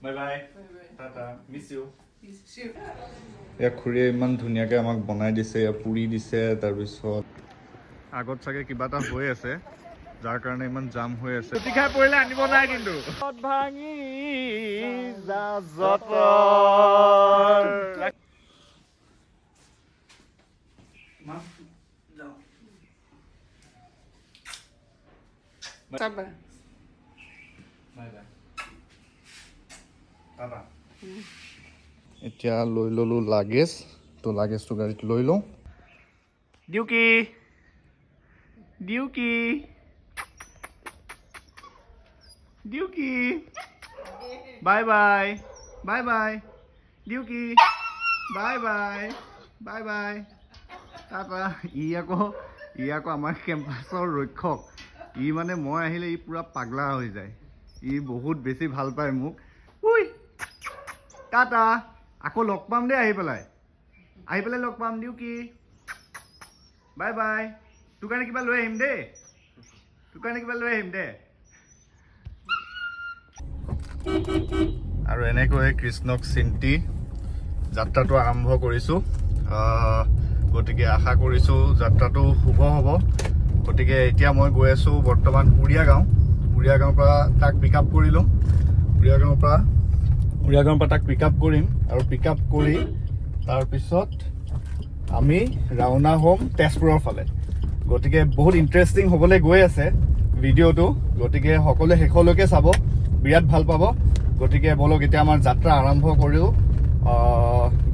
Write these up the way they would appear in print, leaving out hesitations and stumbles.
bye bye Tata miss you এয়া খুৰীয়ে ইমান ধুনীয়াকৈ আমাক বনাই দিছে এয়া পুৰি দিছে তাৰপিছত আগত চাগে কিবা এটা হৈ আছে যাৰ কাৰণে ইমান জাম হৈ আছে ছুটি খাই পৰিলে আনিব নাই কিন্তু ভাঙি এতিয়া লৈ ললো লাগেজ তো লাগেজটো গাড়ীত লৈ লওঁ ডিউকি ডিউকি ডিউকি bye bye bye bye ডিউকি bye bye bye bye Tata ই আকৌ আমাৰ কেম্পাছৰ ৰক্ষক ই মানে মই আহিলে ই পুৰা পাগলা হৈ যায় ই বহুত বেছি ভাল পায় মোক উই টাটা আকৌ লগ পাম দেই আহি পেলাই লগ পাম ডিউকি বাই বাই তোৰ কাৰণে কিবা লৈ আহিম দেই আৰু এনেকৈ কৃষ্ণক চিন্তি যাত্ৰাটো আৰম্ভ কৰিছোঁ গতিকে আশা কৰিছোঁ যাত্ৰাটো শুভ হ'ব গতিকে এতিয়া মই গৈ আছোঁ বৰ্তমান উৰিয়া গাঁৱৰ পৰা তাক পিক আপ কৰিলোঁ উৰিয়া গাঁৱৰ পৰা তাক পিক আপ কৰিম আৰু পিক আপ কৰি তাৰপিছত আমি ৰাওনা হ'ম তেজপুৰৰ ফালে গতিকে বহুত ইণ্টাৰেষ্টিং হ'বলৈ গৈ আছে ভিডিঅ'টো গতিকে সকলোৱে শেষলৈকে চাব বিৰাট ভাল পাব গতিকে বলক এতিয়া আমাৰ যাত্ৰা আৰম্ভ কৰোঁ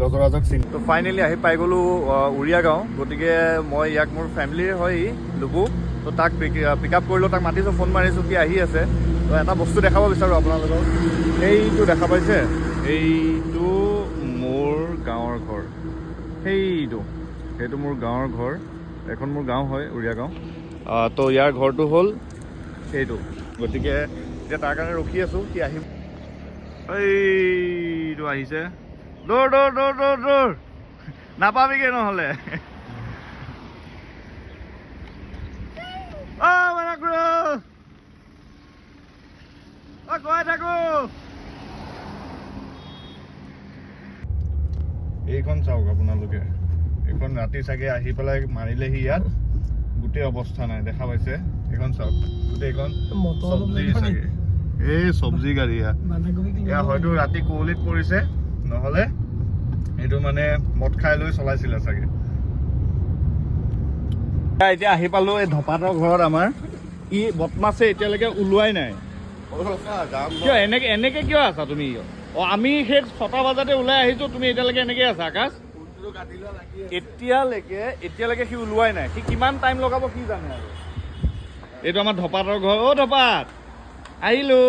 গজৰাজক চিনি তো ফাইনেলি আহি পাই গ'লোঁ উৰিয়া গাঁও গতিকে মই ইয়াক মোৰ ফেমিলিৰ হয় লুবু তো তাক পিক আপ কৰিলোঁ তাক মাতিছোঁ ফোন মাৰিছোঁ কি আহি আছে তো এটা বস্তু দেখাব বিচাৰোঁ আপোনালোকক এইটো দেখা পাইছে এইটো মোৰ গাঁৱৰ ঘৰ সেইটো মোৰ গাঁৱৰ ঘৰ এখন মোৰ গাঁও হয় উৰিয়া গাঁও তো ইয়াৰ ঘৰটো হ'ল সেইটো গতিকে এতিয়া তাৰ কাৰণে ৰখি আছোঁ কি আহিম এইটো আহিছে দৌৰ নাপাবিগে নহ'লে গৈ থাকো এইখন চাওক আপোনালোকে এইখন ৰাতি চাগে আহি পেলাই মাৰিলেহি ইয়াত গোটেই অৱস্থা নাই দেখা পাইছে এইখন চাওক গোটেইখন চব্জি চাগে এই চব্জি গাড়ী এয়া হয়তো ৰাতি কুঁৱলীত পৰিছে নহ'লে এইটো মানে মদ খাই লৈ চলাইছিলে চাগে এতিয়া আহি পালো এই ধপাতৰ ঘৰত আমাৰ ই বদমাছে এতিয়ালৈকে ওলোৱাই নাই কিয় এনেকে কিয় আছা তুমি আমি সেই 6টা বজাতে ওলাই আহিছো তুমি এতিয়ালৈকে এনেকে আছা আকাশ এতিয়ালৈকে সি ওলোৱাই নাই সি কিমান টাইম লগাব কি জানে আৰু এইটো আমাৰ ধপাতৰ ঘৰ ধপাত আহিলো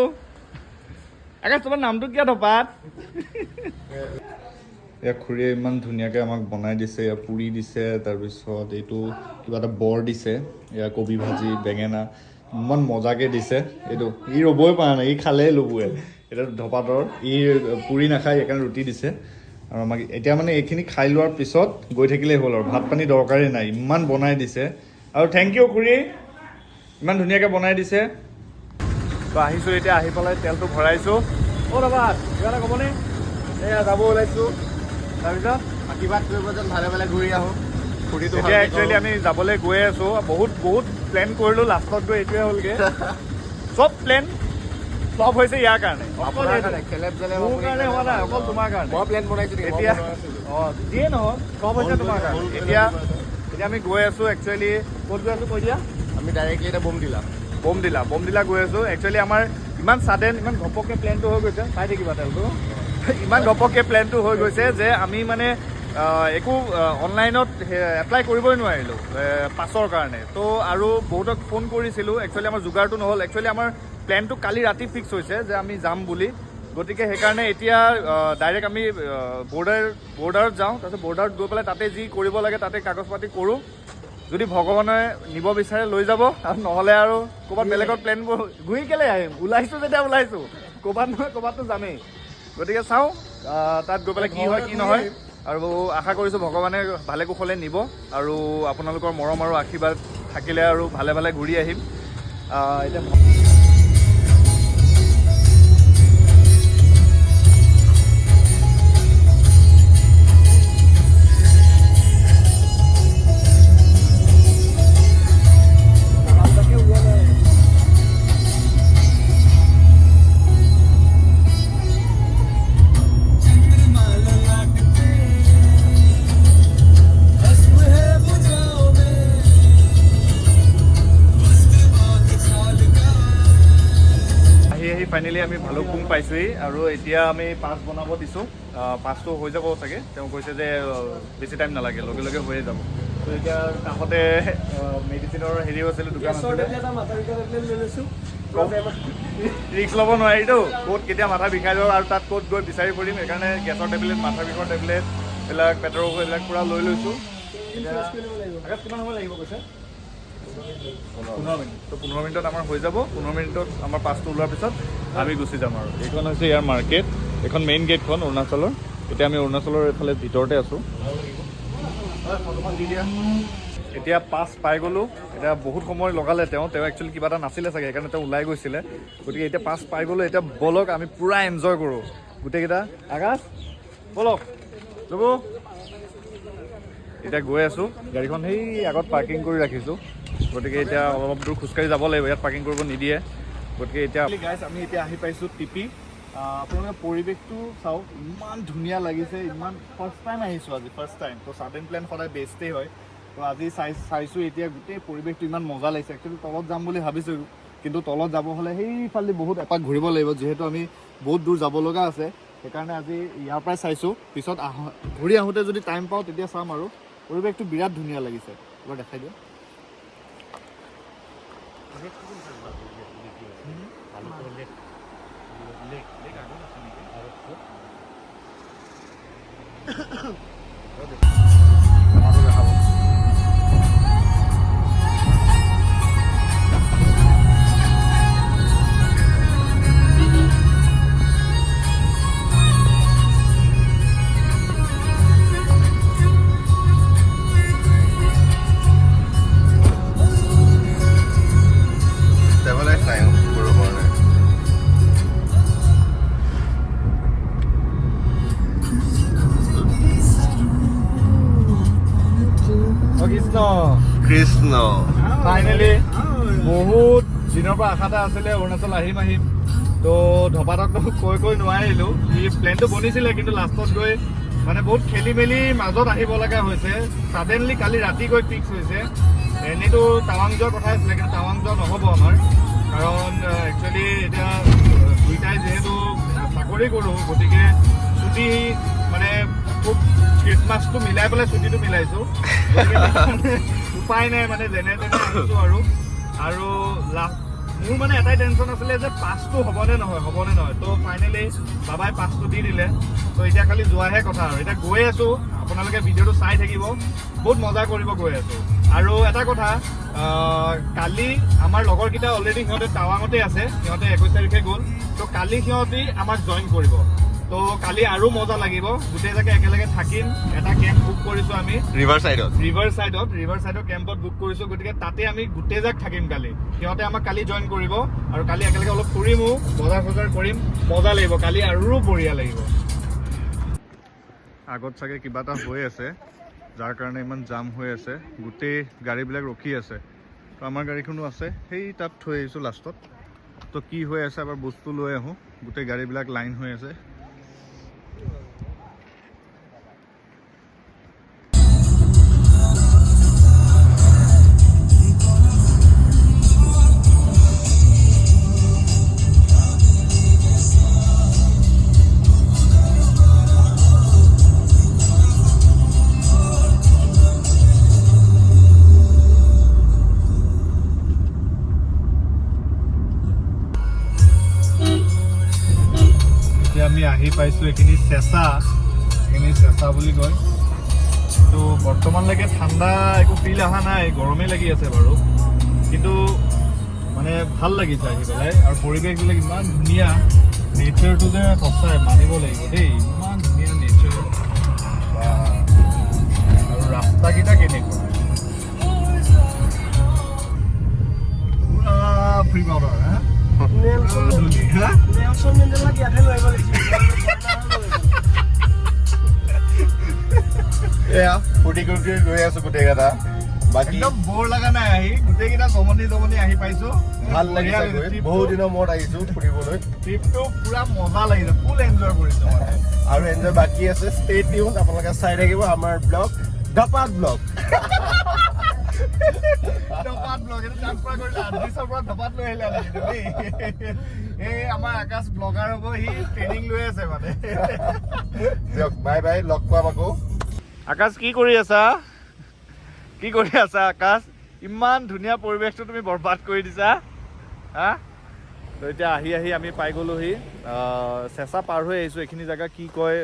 আকাশ তোমাৰ নামটো কিয় ধপাত এয়া খুৰীয়ে ইমান ধুনীয়াকৈ আমাক বনাই দিছে এয়া পুৰি দিছে তাৰপিছত এইটো কিবা এটা বৰ দিছে এয়া কবি ভাজি বেঙেনা ইমান মজাকৈ দিছে এইটো ই ৰ'বই পৰা নাই ই খালেই ল'বই এতিয়া ধপাতৰ ই পুৰি নাখায় সেইকাৰণে ৰুটি দিছে আৰু আমাক এতিয়া মানে এইখিনি খাই লোৱাৰ পিছত গৈ থাকিলেই হ'ল আৰু ভাত পানী দৰকাৰেই নাই ইমান বনাই দিছে আৰু থেংক ইউ খুৰী ইমান ধুনীয়াকৈ বনাই দিছে তো আহিছোঁ এতিয়া আহি পেলাই তেলটো ভৰাইছোঁ ধপাত কিবা এটা ক'বনে এয়া যাব ওলাইছোঁ তাৰপিছত আশীৰ্বাদ কৰিব যেন ভালে ঘূৰি আহোঁ এতিয়া একচুৱেলি আমি যাবলৈ গৈ আছোঁ বহুত প্লেন কৰিলোঁ লাষ্টত গৈ এইটোৱে হ'লগৈ চব প্লেন ফ্লপ হৈছে ইয়াৰ কাৰণে মোৰ কাৰণে হোৱা নাই অকল তোমাৰ কাৰণে মই প্লেন বনাইছোঁ এতিয়া যিয়ে নহওক ফ্লপ হৈছে তোমাৰ কাৰণে এতিয়া আমি গৈ আছোঁ একচুৱেলি ক'ত গৈ আছোঁ কৈ দিয়া আমি ডাইৰেক্টলি এতিয়া বম দিলা গৈ আছোঁ একচুৱেলি আমাৰ ইমান ছাডেন ইমান ঘপককৈ প্লেনটো হৈ গৈছে চাই থাকিবা তেলটো ইমান ঘপককৈ প্লেনটো হৈ গৈছে যে আমি মানে একো অনলাইনত এপ্লাই কৰিবই নোৱাৰিলোঁ পাছৰ কাৰণে তো আৰু বহুতক ফোন কৰিছিলোঁ একচুৱেলি আমাৰ যোগাৰটো নহ'ল একচুৱেলি আমাৰ প্লেনটো কালি ৰাতি ফিক্স হৈছে যে আমি যাম বুলি গতিকে সেইকাৰণে এতিয়া ডাইৰেক্ট আমি বৰ্ডাৰত যাওঁ তাৰপিছত বৰ্ডাৰত গৈ পেলাই তাতে যি কৰিব লাগে তাতে কাগজ পাতি কৰোঁ যদি ভগৱানে নিব বিচাৰে লৈ যাব আৰু নহ'লে আৰু ক'ৰবাত বেলেগত প্লেনবোৰ ঘূৰি কেলৈ আহিম ওলাইছোঁ যেতিয়া ওলাইছোঁ ক'ৰবাত নহয় ক'ৰবাততো যামেই গতিকে চাওঁ তাত গৈ পেলাই কি হয় কি নহয় আৰু আশা কৰিছোঁ ভগৱানে ভালে কুশলে নিব আৰু আপোনালোকৰ মৰম আৰু আশীৰ্বাদ থাকিলে আৰু ভালে ঘূৰি আহিম এতিয়া পাইছোঁহি আৰু এতিয়া আমি পাছ বনাব দিছোঁ পাছটো হৈ যাব চাগে তেওঁ কৈছে যে বেছি টাইম নালাগে লগে লগে হৈয়ে যাব তো এতিয়া কাষতে মেডিচিনৰ হেৰিও আছিলে দোকান আছিলে ৰিক্স ল'ব নোৱাৰিতো ক'ত কেতিয়া মাথা বিষাই যাব আৰু তাত ক'ত গৈ বিচাৰি ফুৰিম সেইকাৰণে গেছৰ টেবলেট মাথা বিষৰ টেবলেট এইবিলাক পেটৰ ঔষধ এইবিলাক পূৰা লৈ লৈছোঁ কিমান সময় লাগিব কৈছে 15 মিনিট তো 15 মিনিটত আমাৰ হৈ যাব 15 মিনিটত আমাৰ পাছটো ওলোৱাৰ পিছত আমি গুচি যাম আৰু এইখন হৈছে ইয়াৰ মাৰ্কেট এইখন মেইন গেটখন অৰুণাচলৰ এতিয়া আমি অৰুণাচলৰ এইফালে ভিতৰতে আছোঁ এতিয়া পাছ পাই গ'লোঁ এতিয়া বহুত সময় লগালে তেওঁ একচুৱেলি কিবা এটা নাছিলে চাগে সেইকাৰণে তেওঁ ওলাই গৈছিলে গতিকে এতিয়া পাছ পাই গ'লোঁ এতিয়া ব'লক আমি পূৰা এনজয় কৰোঁ গোটেইকেইটা আকাশ ব'লক ল'ব এতিয়া গৈ আছোঁ গাড়ীখন সেই আগত পাৰ্কিং কৰি ৰাখিছোঁ গতিকে এতিয়া অলপ দূৰ খোজকাঢ়ি যাব লাগিব ইয়াত পাৰ্কিং কৰিব নিদিয়ে গতিকে এতিয়া গাইজ আমি এতিয়া আহি পাইছোঁ টিপি আপোনালোকে পৰিৱেশটো চাওক ইমান ধুনীয়া লাগিছে ইমান ফাৰ্ষ্ট টাইম আহিছোঁ আজি ফাৰ্ষ্ট টাইম তো ছাডেন প্লেন সদায় বেষ্টেই হয় তো আজি চাইছোঁ এতিয়া গোটেই পৰিৱেশটো ইমান মজা লাগিছে একচুৱেলি তলত যাম বুলি ভাবিছোঁ কিন্তু তলত যাব হ'লে সেইফালে বহুত এপাক ঘূৰিব লাগিব যিহেতু আমি বহুত দূৰ যাব লগা আছে সেইকাৰণে আজি ইয়াৰ পৰাই চাইছোঁ পিছত ঘূৰি আহোঁতে যদি টাইম পাওঁ তেতিয়া চাম আৰু পৰিৱেশটো বিৰাট ধুনীয়া লাগিছে এবাৰ দেখাই দিয়ক কৃষ্ণ ফাইনেলি বহুত দিনৰ পৰা আশা এটা আছিলে অৰুণাচল আহিম তো ধপাতকটো কৈ নোৱাৰিলোঁ ই প্লেনটো বনিছিলে কিন্তু লাষ্টত গৈ মানে বহুত খেলি মেলি মাজত আহিব লগা হৈছে ছাডেনলি কালি ৰাতি গৈ ফিক্স হৈছে এনেইতো টাৱাং যোৱাৰ কথা আছিলে কিন্তু টাৱাং যোৱা নহ'ব আমাৰ কাৰণ একচুৱেলি এতিয়া দুইটাই যিহেতু চাকৰি কৰোঁ গতিকে ছুটি মানে খুব খ্ৰীষ্টমাছটো মিলাই পেলাই ছুটিটো মিলাইছোঁ উপায় নাই মানে যেনে তেনে আহিছোঁ আৰু মোৰ মানে এটাই টেনশ্যন আছিলে যে পাছটো হ'বনে নহয় তো ফাইনেলি বাবাই পাছটো দি দিলে তো এতিয়া খালি যোৱাহে কথা আৰু এতিয়া গৈ আছোঁ আপোনালোকে ভিডিঅ'টো চাই থাকিব বহুত মজা কৰিব গৈ আছোঁ আৰু এটা কথা কালি আমাৰ লগৰকেইটা অলৰেডি সিহঁতে টাৱাঙতে আছে সিহঁতে 21 তাৰিখে গ'ল তো কালি সিহঁতি আমাক জইন কৰিব তো কালি আৰু মজা লাগিব গোটেইজাকে একেলগে থাকিম এটা কেম্প বুক কৰিছোঁ আমি ৰিভাৰ চাইডত কেম্পত বুক কৰিছোঁ গতিকে তাতে আমি গোটেইজাক থাকিম কালি সিহঁতে আমাক কালি জইন কৰিব আৰু কালি একেলগে অলপ ফুৰিমো বজাৰ কৰিম মজা লাগিব কালি আৰু বঢ়িয়া লাগিব আগত চাগে কিবা এটা হৈ আছে যাৰ কাৰণে ইমান জাম হৈ আছে গোটেই গাড়ীবিলাক ৰখি আছে তো আমাৰ গাড়ীখনো আছে সেই তাত থৈ আহিছোঁ লাষ্টত তো কি হৈ আছে এবাৰ বস্তু লৈ আহোঁ গোটেই গাড়ীবিলাক লাইন হৈ আছে আমি আহি পাইছোঁ এইখিনি চেঁচা বুলি কয় তো বৰ্তমানলৈকে ঠাণ্ডা একো ফিল অহা নাই গৰমেই লাগি আছে বাৰু কিন্তু মানে ভাল লাগিছে আহি পেলাই আৰু পৰিৱেশবিলাক ইমান ধুনীয়া নেচাৰটো যে সঁচাই মানিব লাগিব দেই ইমান ধুনীয়া নেচাৰ আৰু ৰাস্তাকেইটা কেনেকুৱা পুৰা ফ্ৰী পাউডাৰ হা ফূৰ্তি কৰি গৈ আছো গোটেইকেইটা বাকী বৰ লগা নাই আহি গোটেইকেইটা জমনি আহি পাইছো ভাল লাগিছে বহুত দিনৰ মূৰত আহিছো ফুৰিবলৈ ট্ৰিপটো পুৰা মজা লাগিছে ফুল এনজয় কৰিছো আৰু এনজয় বাকী আছে ষ্টে টিউন আপোনালোকে চাই থাকিব আমাৰ ব্লগ ধপাত ব্লগ ধপাত ব্লগ এটা ট্ৰান্সফাৰ কৰিলে আদিছৰ পৰা ধপাত লৈ আহিলে এই আমাৰ আকাশ ব্লগাৰ হ'ব সি ট্ৰেইনিং লৈ আছে মানে দিয়ক বাই বাই লগ পাম আকৌ আকাশ কি কৰি আছা আকাশ ইমান ধুনীয়া পৰিৱেশটো তুমি বৰবাদ কৰি দিছা হা তো এতিয়া আহি আমি পাই গ'লোহি চেঁচা পাৰ হৈ আহিছোঁ এইখিনি জেগা কি কয়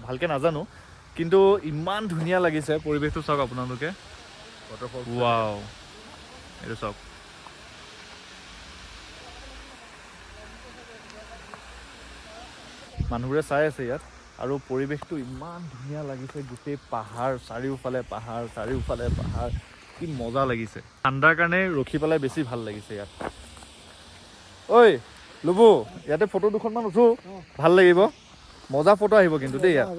ভালকৈ নাজানো কিন্তু ইমান ধুনীয়া লাগিছে পৰিৱেশটো চাওক আপোনালোকে ৱাও এইটো চাওক মানুহবোৰে চাই আছে ইয়াত আৰু পৰিৱেশটো ইমান ধুনীয়া লাগিছে গোটেই পাহাৰ চাৰিওফালে পাহাৰ কি মজা লাগিছে ঠাণ্ডাৰ কাৰণে ৰখি পেলাই বেছি ভাল লাগিছে ইয়াত ঐ লুবু ইয়াতে ফটো দুখনমান উঠো ভাল লাগিব মজা ফটো আহিব কিন্তু দেই ইয়াত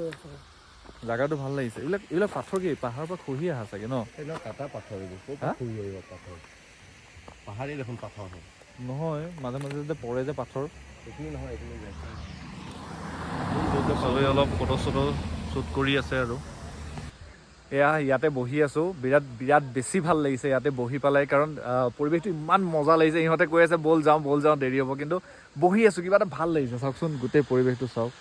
জাগাটো ভাল লাগিছে এইবিলাক পাথৰ কি পাহাৰৰ পৰা খহি আহা চাগে ন কাটা পাথৰ পাহাৰী দেখোন পাথৰ নহয় মাজে মাজে যে পৰে যে পাথৰ এইখিনি নহয় চবেই অলপ ফটো চটো শ্বুট কৰি আছে আৰু এয়া ইয়াতে বহি আছোঁ বিৰাট বেছি ভাল লাগিছে ইয়াতে বহি পেলাই কাৰণ পৰিৱেশটো ইমান মজা লাগিছে ইহঁতে কৈ আছে ব'ল যাওঁ দেৰি হ'ব কিন্তু বহি আছোঁ কিবা এটা ভাল লাগিছে চাওকচোন গোটেই পৰিৱেশটো চাওক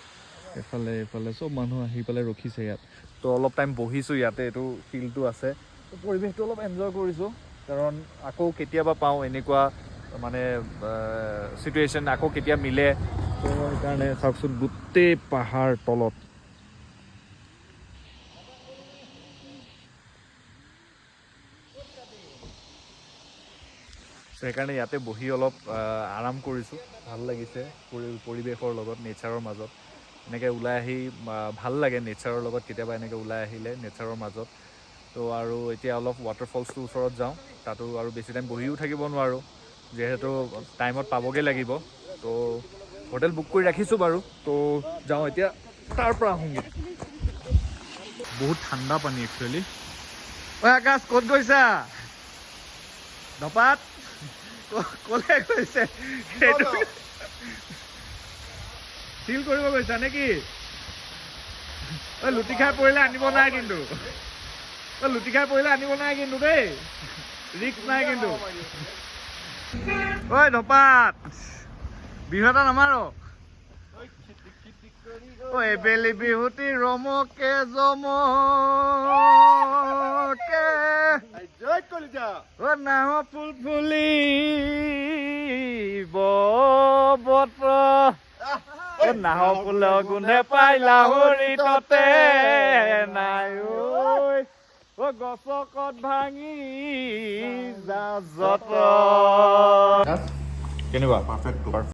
এইফালে চব মানুহ আহি পেলাই ৰখিছে ইয়াত তো অলপ টাইম বহিছোঁ ইয়াতে এইটো ফিল্ডটো আছে তো পৰিৱেশটো অলপ এনজয় কৰিছোঁ কাৰণ আকৌ কেতিয়াবা পাওঁ এনেকুৱা মানে চিটুৱেশ্যন আকৌ কেতিয়া মিলে তো সেইকাৰণে চাওকচোন গোটেই পাহাৰ তলত সেইকাৰণে ইয়াতে বহি অলপ আৰাম কৰিছোঁ ভাল লাগিছে পৰিৱেশৰ লগত নেচাৰৰ মাজত এনেকৈ ওলাই আহি ভাল লাগে নেচাৰৰ লগত কেতিয়াবা এনেকৈ ওলাই আহিলে নেচাৰৰ মাজত তো আৰু এতিয়া অলপ ৱাটাৰফলছটোৰ ওচৰত যাওঁ তাতো আৰু বেছি টাইম বহিও থাকিব নোৱাৰোঁ যিহেতু টাইমত পাবগৈ লাগিব তো হোটেল বুক কৰি ৰাখিছোঁ বাৰু তো যাওঁ এতিয়া তাৰ পৰা আহোঁগৈ বহুত ঠাণ্ডা পানী একচুৱেলি ঐ আকাশ ক'ত গৈছা ধপাত ক'লে গৈছে ফিল কৰিব গৈছা নেকি লুটি খাই পৰিলে আনিব নাই কিন্তু দেই ৰিক্স নাই কিন্তু ঐ ধপাত বিহু এটা নামাৰ এবেলি বিহুতি ৰমকে জমকে নাম ফুল ফুলিব বতৰ নাহ ফুল গুণে পাই লাহৰি ততে নাই ঐ গছকত ভাঙি যা যত কেনেকুৱা পাৰফেক্ট